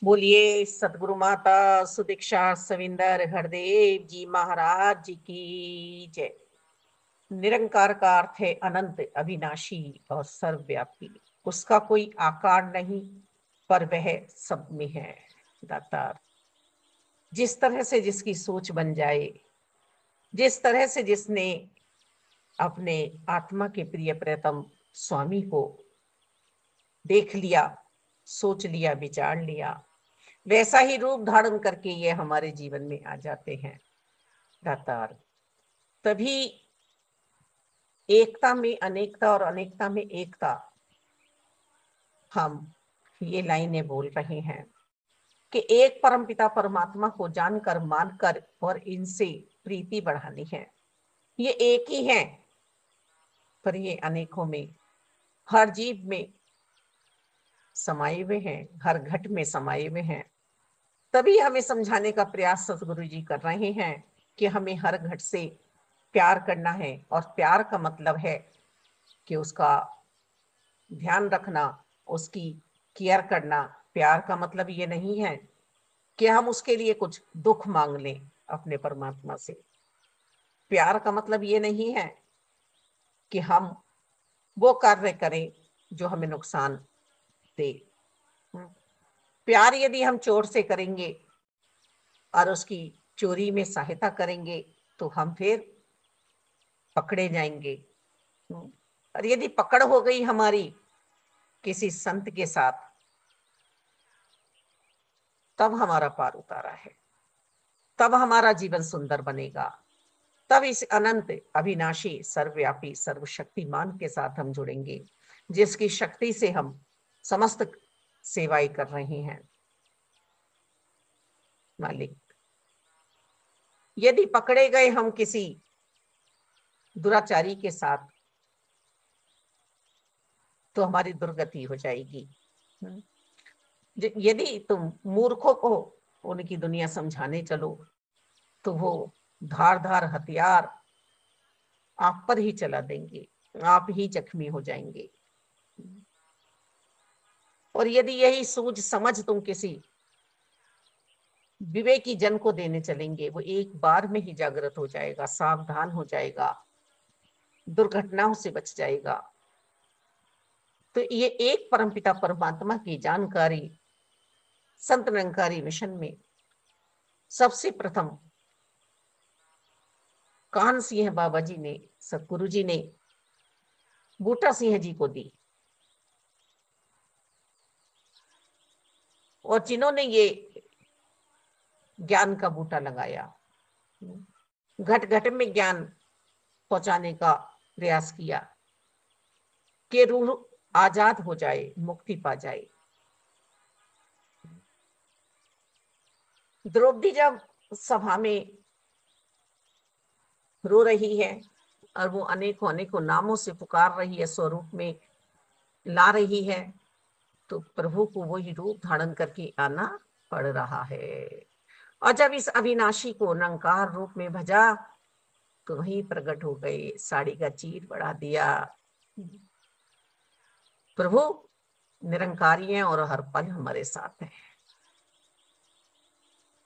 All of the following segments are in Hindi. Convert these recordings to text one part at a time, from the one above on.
बोलिए सतगुरु माता सुदीक्षा सविंदर हरदेव जी महाराज जी की जय। निरंकार का अर्थ है अनंत, अविनाशी और सर्वव्यापी। उसका कोई आकार नहीं, पर वह सब में है। दातार, जिस तरह से जिसकी सोच बन जाए, जिस तरह से जिसने अपने आत्मा के प्रिय प्रियतम स्वामी को देख लिया, सोच लिया, विचार लिया, वैसा ही रूप धारण करके ये हमारे जीवन में आ जाते हैं। दातार, तभी एकता में अनेकता और अनेकता में एकता हम ये लाइनें बोल रहे हैं कि एक परमपिता परमात्मा को जानकर, मानकर और इनसे प्रीति बढ़ानी है। ये एक ही है, पर ये अनेकों में, हर जीव में समाये हुए हैं, हर घट में समाये हुए हैं। तभी हमें समझाने का प्रयास सतगुरु जी कर रहे हैं कि हमें हर घट से प्यार करना है। और प्यार का मतलब है कि उसका ध्यान रखना, उसकी केयर करना। प्यार का मतलब ये नहीं है कि हम उसके लिए कुछ दुख मांग लें अपने परमात्मा से। प्यार का मतलब ये नहीं है कि हम वो कार्य करें जो हमें नुकसान दे। प्यार यदि हम चोर से करेंगे और उसकी चोरी में सहायता करेंगे तो हम फिर पकड़े जाएंगे। और यदि पकड़ हो गई हमारी किसी संत के साथ, तब हमारा पार उतारा है, तब हमारा जीवन सुंदर बनेगा। तब इस अनंत, अविनाशी, सर्वव्यापी, सर्वशक्तिमान के साथ हम जुड़ेंगे, जिसकी शक्ति से हम समस्त सेवाएं कर रहे हैं। मालिक, यदि पकड़े गए हम किसी दुराचारी के साथ, तो हमारी दुर्गति हो जाएगी। यदि तुम मूर्खों को उनकी दुनिया समझाने चलो, तो वो धार धार हथियार आप पर ही चला देंगे, आप ही जख्मी हो जाएंगे। और यदि यही सूझ समझ तुम किसी विवेकी जन को देने चलेंगे, वो एक बार में ही जागृत हो जाएगा, सावधान हो जाएगा, दुर्घटनाओं से बच जाएगा। तो ये एक परमपिता परमात्मा की जानकारी संत निरंकारी मिशन में सबसे प्रथम कान सिंह बाबा जी ने, सतगुरु जी ने बूटा सिंह जी को दी। और जिन्होंने ये ज्ञान का बूटा लगाया, घट घट में ज्ञान पहुंचाने का प्रयास किया कि रूह आजाद हो जाए, मुक्ति पा जाए। द्रौपदी जब सभा में रो रही है और वो अनेकों अनेकों नामों से पुकार रही है, स्वरूप में ला रही है, तो प्रभु को वही रूप धारण करके आना पड़ रहा है। और जब इस अविनाशी को निरंकार रूप में भजा, तो वहीं प्रकट हो गए, साड़ी का चीर बढ़ा दिया। प्रभु निरंकारी हैं और हर पल हमारे साथ है,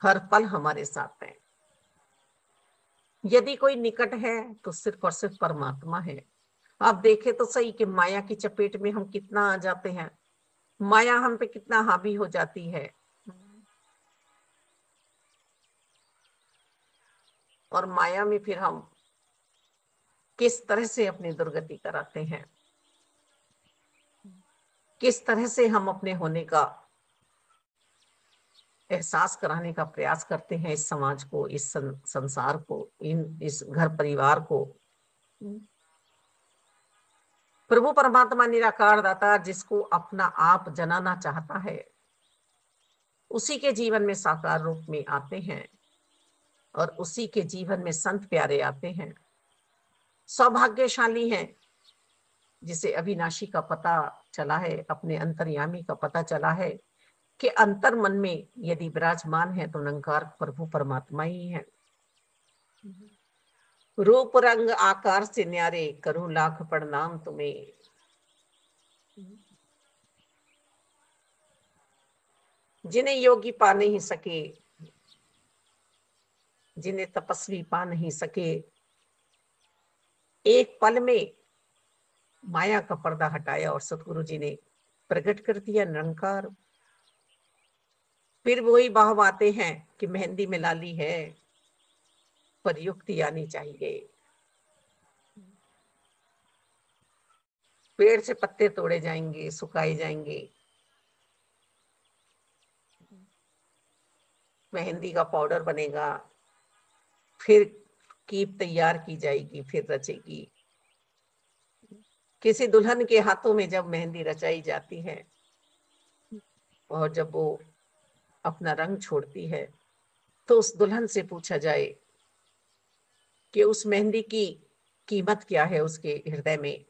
हर पल हमारे साथ है। यदि कोई निकट है तो सिर्फ और सिर्फ परमात्मा है। आप देखें तो सही कि माया की चपेट में हम कितना आ जाते हैं, माया हम पे कितना हावी हो जाती है। और माया में फिर हम किस तरह से अपनी दुर्गति कराते हैं, किस तरह से हम अपने होने का एहसास कराने का प्रयास करते हैं इस समाज को, इस संसार को, इस घर परिवार को। प्रभु परमात्मा निराकार दाता जिसको अपना आप जनाना चाहता है, उसी के जीवन में साकार रूप में आते हैं और उसी के जीवन में संत प्यारे आते हैं। सौभाग्यशाली हैं जिसे अविनाशी का पता चला है, अपने अंतर्यामी का पता चला है कि अंतर मन में यदि विराजमान है तो निरंकार प्रभु परमात्मा ही है। रूप रंग आकार से न्यारे, करूं लाख प्रणाम तुम्हें। जिन्हें योगी पा नहीं सके, जिन्हें तपस्वी पा नहीं सके, एक पल में माया का पर्दा हटाया और सतगुरु जी ने प्रकट कर दिया निरंकार। फिर वही भाव आते हैं कि मेहंदी मिला ली है, पर युक्ति आनी चाहिए। पेड़ से पत्ते तोड़े जाएंगे, सुखाए जाएंगे, मेहंदी का पाउडर बनेगा, फिर कीप तैयार की जाएगी, फिर रचेगी। किसी दुल्हन के हाथों में जब मेहंदी रचाई जाती है और जब वो अपना रंग छोड़ती है, तो उस दुल्हन से पूछा जाए कि उस मेहंदी की कीमत क्या है उसके हृदय में।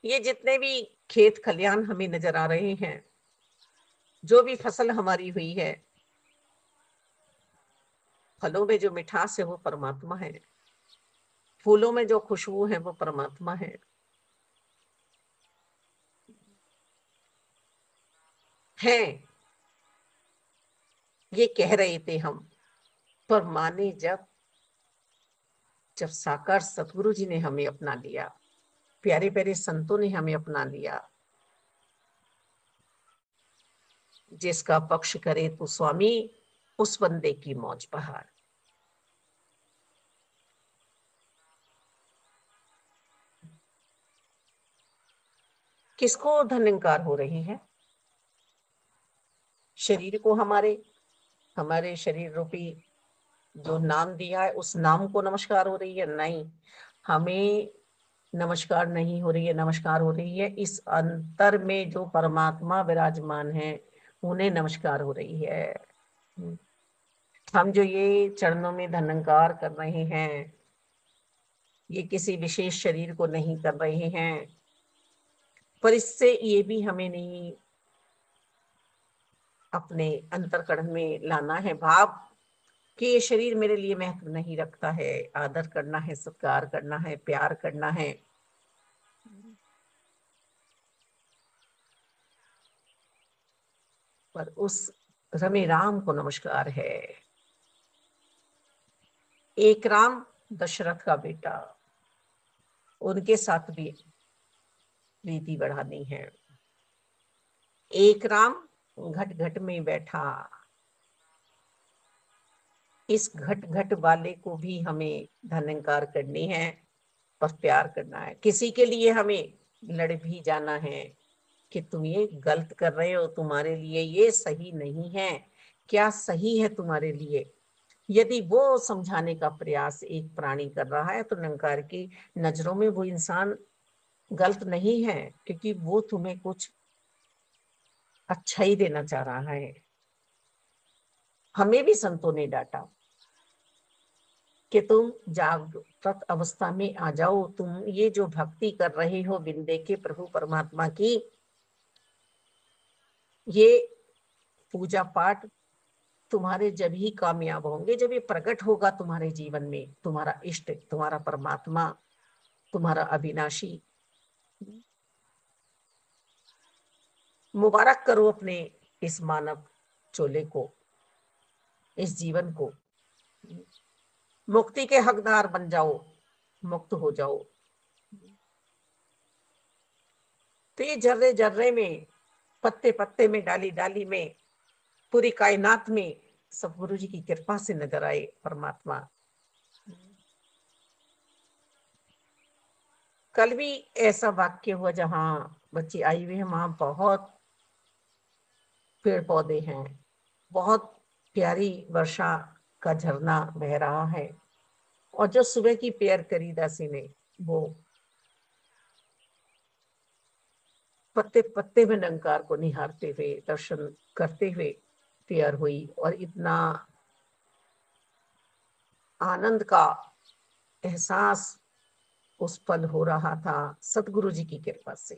ये जितने भी खेत खलियान हमें नजर आ रहे हैं, जो भी फसल हमारी हुई है, फलों में जो मिठास है वो परमात्मा है, फूलों में जो खुशबू है वो परमात्मा है। ये कह रहे थे हम, पर माने जब जब साकार सतगुरु जी ने हमें अपना लिया, प्यारे प्यारे संतों ने हमें अपना लिया। जिसका पक्ष करे तो स्वामी, उस बंदे की मौज बहार। किसको धन्यकार हो रही है? शरीर को, हमारे हमारे शरीर रूपी जो नाम दिया है उस नाम को नमस्कार हो रही है? नहीं, हमें नमस्कार नहीं हो रही है। नमस्कार हो रही है इस अंतर में जो परमात्मा विराजमान है, उन्हें नमस्कार हो रही है। हम जो ये चरणों में धन्यकार कर रहे हैं, ये किसी विशेष शरीर को नहीं कर रहे हैं, पर इससे ये भी हमें नहीं अपने अंतर्करण में लाना है भाव कि ये शरीर मेरे लिए महत्व नहीं रखता है। आदर करना है, सत्कार करना है, प्यार करना है, पर उस रमे राम को नमस्कार है। एक राम दशरथ का बेटा, उनके साथ भी प्रीति बढ़ानी है। एक राम घट घट में बैठा, इस घट घट वाले को भी हमें धन्यकार करनी है और प्यार करना है। किसी के लिए हमें लड़ भी जाना है कि तुम ये गलत कर रहे हो, तुम्हारे लिए ये सही नहीं है। क्या सही है तुम्हारे लिए? यदि वो समझाने का प्रयास एक प्राणी कर रहा है, तो निरंकार की नजरों में वो इंसान गलत नहीं है, क्योंकि वो तुम्हें कुछ अच्छा ही देना चाह रहा है। हमें भी संतों ने डांटा कि तुम जागृत अवस्था में आ जाओ, तुम ये जो भक्ति कर रहे हो बिन देखे प्रभु परमात्मा की, ये पूजा पाठ तुम्हारे जब ही कामयाब होंगे जब ये प्रकट होगा तुम्हारे जीवन में, तुम्हारा इष्ट, तुम्हारा परमात्मा, तुम्हारा अविनाशी। मुबारक करो अपने इस मानव चोले को, इस जीवन को। मुक्ति के हकदार बन जाओ, मुक्त हो जाओ। तो ये जर्रे जर्रे में, पत्ते पत्ते में, डाली डाली में, पूरी कायनात में सब गुरु जी की कृपा से नजर आए परमात्मा। कल भी ऐसा वाक्य हुआ जहां बच्ची आई हुई है, वहां बहुत पेड़ पौधे हैं, बहुत प्यारी वर्षा का झरना बह रहा है, और जो सुबह की प्रेयर करी दासी ने, वो पत्ते पत्ते में निरंकार को निहारते हुए, दर्शन करते हुए प्रेयर हुई, और इतना आनंद का एहसास उस पल हो रहा था सतगुरु जी की कृपा से।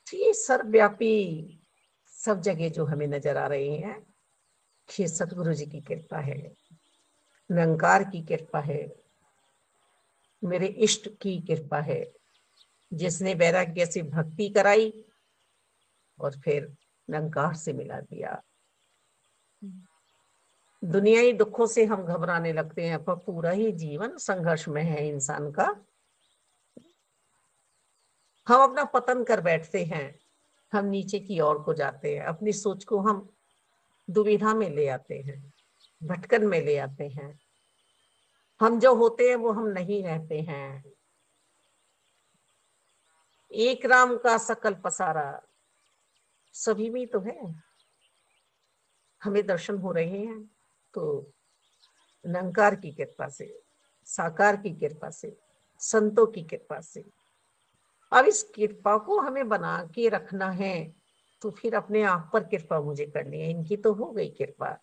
ये सर्वव्यापी सब जगह जो हमें नजर आ रहे हैं, ये सतगुरु जी की कृपा है। निरंकार की कृपा है, मेरे इष्ट की कृपा है, जिसने वैराग्य से भक्ति कराई और फिर निरंकार से मिला दिया। दुनियाई दुखों से हम घबराने लगते हैं, पर पूरा ही जीवन संघर्ष में है इंसान का। हम अपना पतन कर बैठते हैं, हम नीचे की ओर को जाते हैं, अपनी सोच को हम दुविधा में ले आते हैं, भटकन में ले आते हैं। हम जो होते हैं वो हम नहीं रहते हैं। एक राम का सकल पसारा सभी में तो है। हमें दर्शन हो रहे हैं तो निरंकार की कृपा से, साकार की कृपा से, संतों की कृपा से। अब इस कृपा को हमें बना के रखना है, तो फिर अपने आप पर कृपा मुझे करनी है। इनकी तो हो गई कृपा।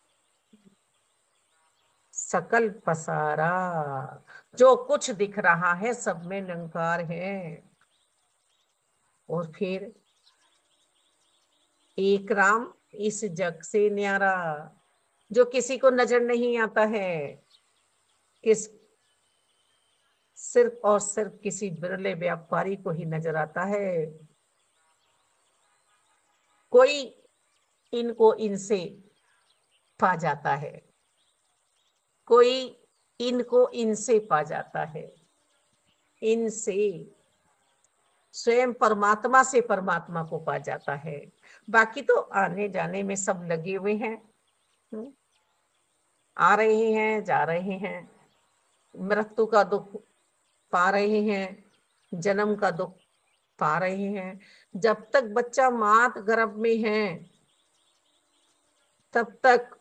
सकल पसारा, जो कुछ दिख रहा है सब में निरंकार है। और फिर एक राम इस जग से न्यारा, जो किसी को नजर नहीं आता है, किस सिर्फ और सिर्फ किसी बिरले व्यापारी को ही नजर आता है। कोई इनको इनसे पा जाता है, कोई इनको इनसे पा जाता है, इनसे स्वयं परमात्मा से परमात्मा को पा जाता है। बाकी तो आने जाने में सब लगे हुए हैं। आ रहे हैं, जा रहे हैं, मृत्यु का दुख पा रहे हैं, जन्म का दुख पा रहे हैं। जब तक बच्चा मात गर्भ में है तब तक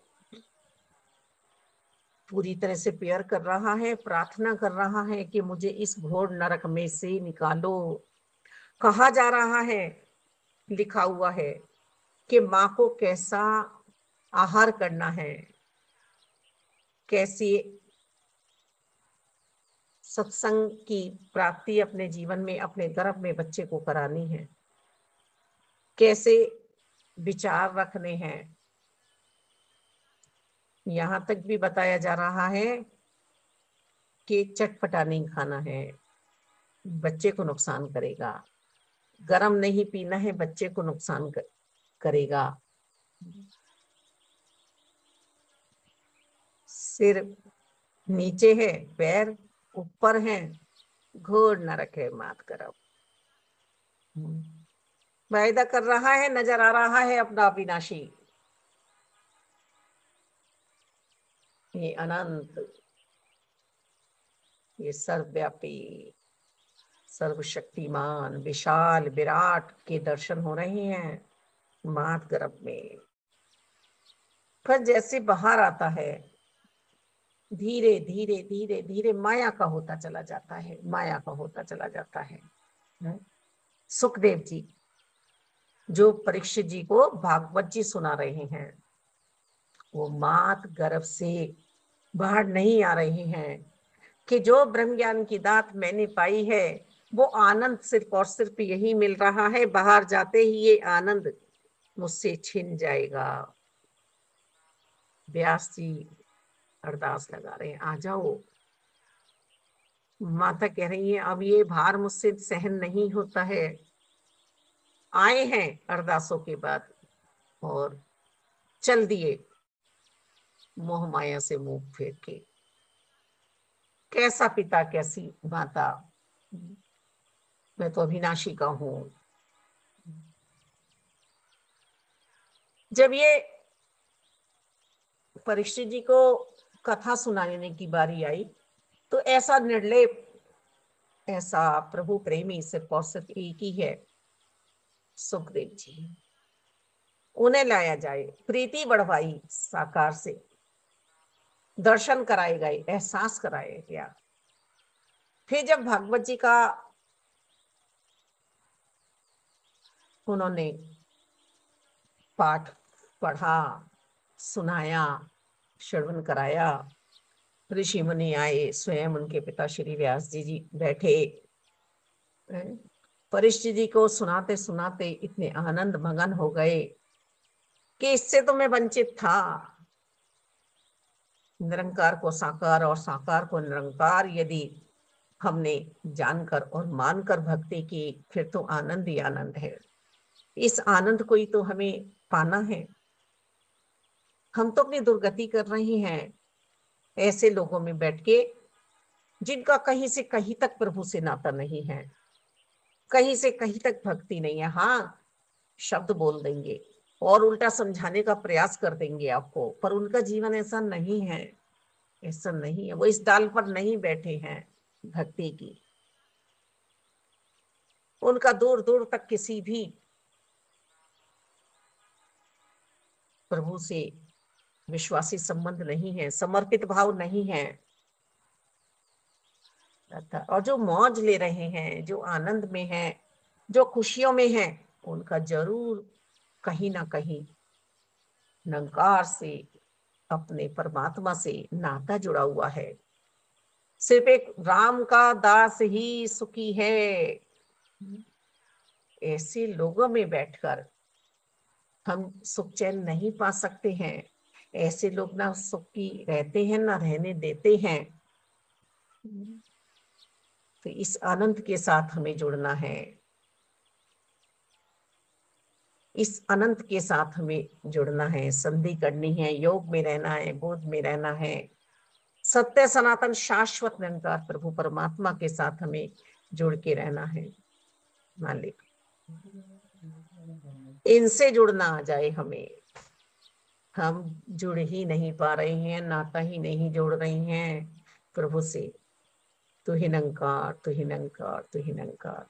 पूरी तरह से प्यार कर रहा है, प्रार्थना कर रहा है कि मुझे इस घोर नरक में से निकालो। कहा जा रहा है, लिखा हुआ है कि माँ को कैसा आहार करना है, कैसे सत्संग की प्राप्ति अपने जीवन में, अपने गर्भ में बच्चे को करानी है, कैसे विचार रखने हैं। यहां तक भी बताया जा रहा है कि चटपटा नहीं खाना है, बच्चे को नुकसान करेगा। गरम नहीं पीना है, बच्चे को नुकसान करेगा। सिर नीचे है, पैर ऊपर है, घोर नरक है मात करब। वायदा कर रहा है, नजर आ रहा है अपना अविनाशी, ये अनंत, ये सर्वव्यापी, सर्वशक्तिमान, विशाल विराट के दर्शन हो रहे हैं मात गर्भ में। फिर जैसे बाहर आता है, धीरे धीरे धीरे धीरे माया का होता चला जाता है, माया का होता चला जाता है। सुखदेव जी जो परीक्षित जी को भागवत जी सुना रहे हैं, वो मात गर्भ से बाहर नहीं आ रहे हैं कि जो ब्रह्म ज्ञान की दात मैंने पाई है वो आनंद सिर्फ और सिर्फ यही मिल रहा है, बाहर जाते ही ये आनंद मुझसे छिन जाएगा। व्यास जी अरदास लगा रहे हैं, आ जाओ। माता कह रही है अब ये भार मुझसे सहन नहीं होता है। आए हैं अरदासों के बाद और चल दिए मोह माया से मुंह फेर के। कैसा पिता कैसी माता, मैं तो अविनाशी का हूं। जब ये परीक्षित जी को कथा सुनाने की बारी आई तो ऐसा निर्लेप, ऐसा प्रभु प्रेमी सिर्फ और सिर्फ एक ही है, सुखदेव जी। उन्हें लाया जाए, प्रीति बढ़वाई साकार से, दर्शन कराए गए, एहसास कराया गया। फिर जब भागवत जी का उन्होंने पाठ पढ़ा, सुनाया, श्रवण कराया, ऋषि मुनि आए, स्वयं उनके पिता श्री व्यास जी बैठे। परीक्षित जी को सुनाते सुनाते इतने आनंद मगन हो गए कि इससे तो मैं वंचित था, निरंकार को साकार और साकार को निरंकार यदि हमने जानकर और मानकर भक्ति की, फिर तो आनंद ही आनंद है। इस आनंद को ही तो हमें पाना है। हम तो अपनी दुर्गति कर रहे हैं ऐसे लोगों में बैठ के जिनका कहीं से कहीं तक प्रभु से नाता नहीं है, कहीं से कहीं तक भक्ति नहीं है। हाँ, शब्द बोल देंगे और उल्टा समझाने का प्रयास कर देंगे आपको, पर उनका जीवन ऐसा नहीं है, ऐसा नहीं है। वो इस डाल पर नहीं बैठे हैं भक्ति की। उनका दूर दूर तक किसी भी प्रभु से विश्वासी संबंध नहीं है, समर्पित भाव नहीं है। और जो मौज ले रहे हैं, जो आनंद में हैं, जो खुशियों में हैं, उनका जरूर कहीं ना कहीं निरंकार से, अपने परमात्मा से नाता जुड़ा हुआ है। सिर्फ एक राम का दास ही सुखी है, ऐसे लोगों में बैठकर हम सुख चैन नहीं पा सकते हैं। ऐसे लोग ना सुखी रहते हैं ना रहने देते हैं। तो इस आनंद के साथ हमें जुड़ना है, इस अनंत के साथ हमें जुड़ना है, संधि करनी है, योग में रहना है, बोध में रहना है। सत्य सनातन शाश्वत निरंकार प्रभु परमात्मा के साथ हमें जुड़ के रहना है। मालिक, इनसे जुड़ना आ जाए हमें। हम जुड़ ही नहीं पा रहे हैं, नाता ही नहीं जोड़ रहे हैं प्रभु से। तू ही निरंकार, तू ही निरंकार, तू ही निरंकार।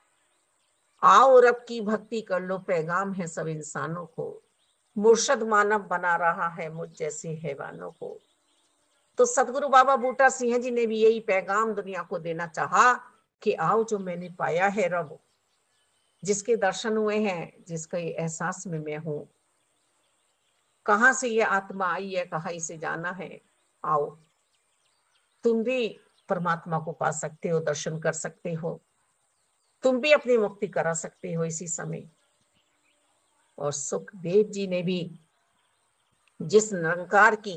आओ रब की भक्ति कर लो, पैगाम है सब इंसानों को। मुर्शद मानव बना रहा है मुझ जैसे हैवानों को। तो सतगुरु बाबा बूटा सिंह जी ने भी यही पैगाम दुनिया को देना चाहा कि आओ, जो मैंने पाया है रब, जिसके दर्शन हुए हैं, जिसका ये एहसास में मैं हूं, कहां से ये आत्मा आई है, कहां इसे जाना है। आओ, तुम भी परमात्मा को पा सकते हो, दर्शन कर सकते हो, तुम भी अपनी मुक्ति करा सकते हो इसी समय। और सुखदेव जी ने भी जिस निरंकार की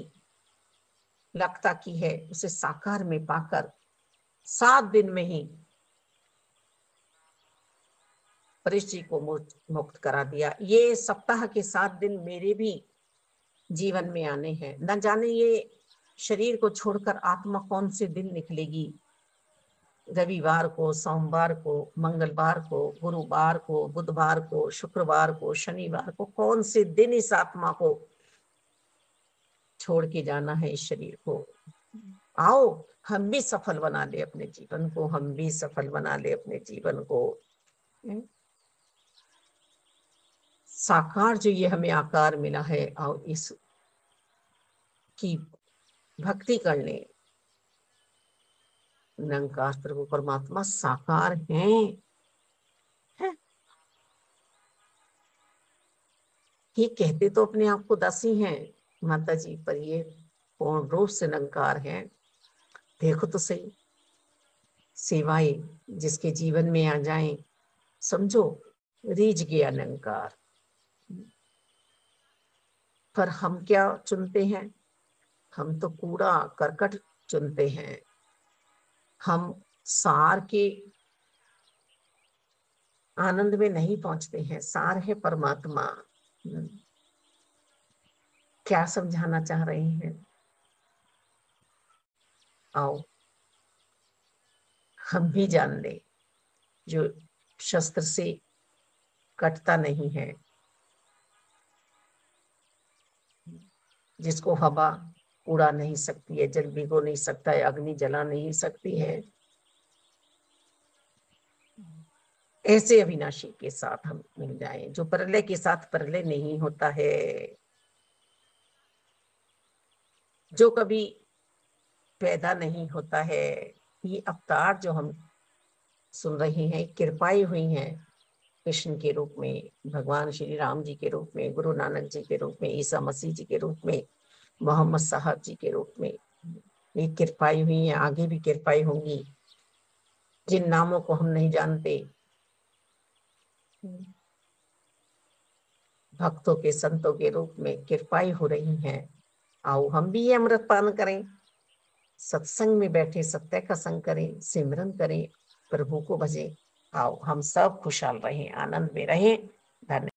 लगता की है, उसे साकार में पाकर 7 दिन में ही परेश जी को मुक्त करा दिया। ये सप्ताह के 7 दिन मेरे भी जीवन में आने हैं। न जाने ये शरीर को छोड़कर आत्मा कौन से दिन निकलेगी। रविवार को, सोमवार को, मंगलवार को, गुरुवार को, बुधवार को, शुक्रवार को, शनिवार को, कौन से दिन इस आत्मा को छोड़ के जाना है इस शरीर को। आओ, हम भी सफल बना ले अपने जीवन को, हम भी सफल बना ले अपने जीवन को। साकार जो ये हमें आकार मिला है, आओ इस की भक्ति करने। निरंकार प्रभु परमात्मा साकार हैं, ये कहते तो अपने आप को दासी हैं माता जी, पर ये पूर्ण रूप से निरंकार हैं। देखो तो सही, सेवाएं जिसके जीवन में आ जाएं, समझो रीझ गया निरंकार। पर हम क्या चुनते हैं? हम तो कूड़ा करकट चुनते हैं। हम सार के आनंद में नहीं पहुंचते हैं। सार है परमात्मा। क्या समझाना चाह रहे हैं? आओ, हम भी जान ले, जो शस्त्र से कटता नहीं है, जिसको हवा उड़ा नहीं सकती है, जल भिगो नहीं सकता है, अग्नि जला नहीं सकती है, ऐसे अविनाशी के साथ हम मिल जाएं, जो प्रलय के साथ प्रलय नहीं होता है, जो कभी पैदा नहीं होता है। ये अवतार जो हम सुन रहे हैं, कृपाएं हुई हैं कृष्ण के रूप में, भगवान श्री राम जी के रूप में, गुरु नानक जी के रूप में, ईसा मसीह जी के रूप में, मोहम्मद साहब जी के रूप में। ये कृपाएं हुई हैं, आगे भी कृपाएं होंगी। जिन नामों को हम नहीं जानते, भक्तों के, संतों के रूप में कृपाएं हो रही हैं। आओ, हम भी ये अमृत पान करें। सत्संग में बैठे सत्य का संग करें, सिमरन करें, प्रभु को भजें। आओ हम सब खुशहाल रहें, आनंद में रहें। धन्यवाद।